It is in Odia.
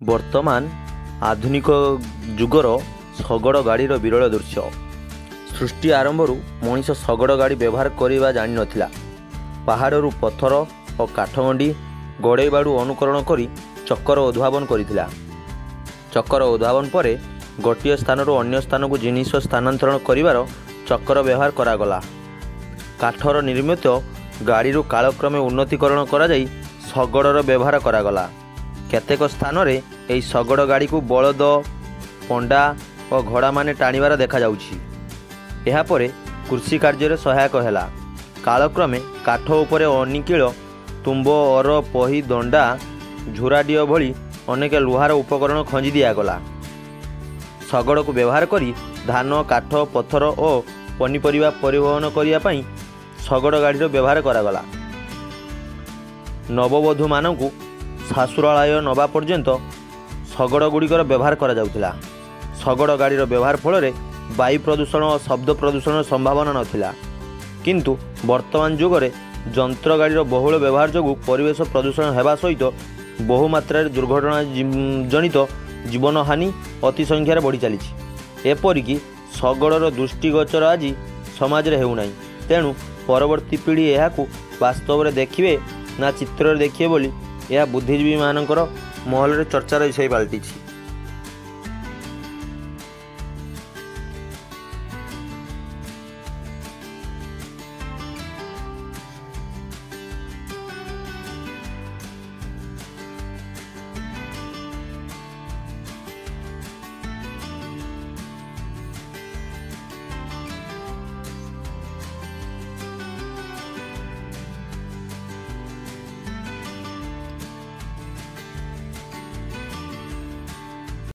ବର୍ତ୍ତମାନ ଆଧୁନିକ ଯୁଗର ଶଗଡ଼ ଗାଡ଼ିର ବିରଳ ଦୃଶ୍ୟ। ସୃଷ୍ଟି ଆରମ୍ଭରୁ ମଣିଷ ଶଗଡ଼ ଗାଡ଼ି ବ୍ୟବହାର କରିବା ଜାଣିନଥିଲା। ପାହାଡ଼ରୁ ପଥର ଓ କାଠଗଣ୍ଡି ଗଡ଼େଇବାଡ଼ୁ ଅନୁକରଣ କରି ଚକର ଉଦ୍ଭାବନ କରିଥିଲା। ଚକର ଉଦ୍ଭାବନ ପରେ ଗୋଟିଏ ସ୍ଥାନରୁ ଅନ୍ୟ ସ୍ଥାନକୁ ଜିନିଷ ସ୍ଥାନାନ୍ତରଣ କରିବାର ଚକର ବ୍ୟବହାର କରାଗଲା। କାଠର ନିର୍ମିତ ଗାଡ଼ିରୁ କାଳକ୍ରମେ ଉନ୍ନତିକରଣ କରାଯାଇ ଶଗଡ଼ର ବ୍ୟବହାର କରାଗଲା। କେତେକ ସ୍ଥାନରେ ଏହି ଶଗଡ଼ ଗାଡ଼ିକୁ ବଳଦ, ପଣ୍ଡା ଓ ଘୋଡ଼ାମାନେ ଟାଣିବାର ଦେଖାଯାଉଛି। ଏହାପରେ କୃଷି କାର୍ଯ୍ୟରେ ସହାୟକ ହେଲା। କାଳକ୍ରମେ କାଠ ଉପରେ ଅନିକିଳ, ତୁମ୍ବ, ଅର, ପହି, ଦଣ୍ଡା, ଝୁରାଡ଼ିଅ ଭଳି ଅନେକ ଲୁହାର ଉପକରଣ ଖଞ୍ଜି ଦିଆଗଲା। ଶଗଡ଼କୁ ବ୍ୟବହାର କରି ଧାନ, କାଠ, ପଥର ଓ ପନିପରିବା ପରିବହନ କରିବା ପାଇଁ ଶଗଡ଼ ଗାଡ଼ିର ବ୍ୟବହାର କରାଗଲା। ନବବଧୂମାନଙ୍କୁ ଶାଶୁରାଳୟ ନେବା ପର୍ଯ୍ୟନ୍ତ ଶଗଡ଼ଗୁଡ଼ିକର ବ୍ୟବହାର କରାଯାଉଥିଲା। ଶଗଡ଼ ଗାଡ଼ିର ବ୍ୟବହାର ଫଳରେ ବାୟୁ ପ୍ରଦୂଷଣ ଓ ଶବ୍ଦ ପ୍ରଦୂଷଣର ସମ୍ଭାବନା ନଥିଲା। କିନ୍ତୁ ବର୍ତ୍ତମାନ ଯୁଗରେ ଯନ୍ତ୍ର ଗାଡ଼ିର ବହୁଳ ବ୍ୟବହାର ଯୋଗୁଁ ପରିବେଶ ପ୍ରଦୂଷଣ ହେବା ସହିତ ବହୁ ମାତ୍ରାରେ ଦୁର୍ଘଟଣା ଜନିତ ଜୀବନହାନି ଅତି ସଂଖ୍ୟାରେ ବଢ଼ି ଚାଲିଛି। ଏପରିକି ଶଗଡ଼ର ଦୃଷ୍ଟିଗୋଚର ଆଜି ସମାଜରେ ହେଉନାହିଁ। ତେଣୁ ପରବର୍ତ୍ତୀ ପିଢ଼ି ଏହାକୁ ବାସ୍ତବରେ ଦେଖିବେ ନା ଚିତ୍ରରେ ଦେଖିବେ ବୋଲି ଏହା ବୁଦ୍ଧିଜୀବୀମାନଙ୍କର ମହଲରେ ଚର୍ଚ୍ଚାର ବିଷୟ ପାଲଟିଛି।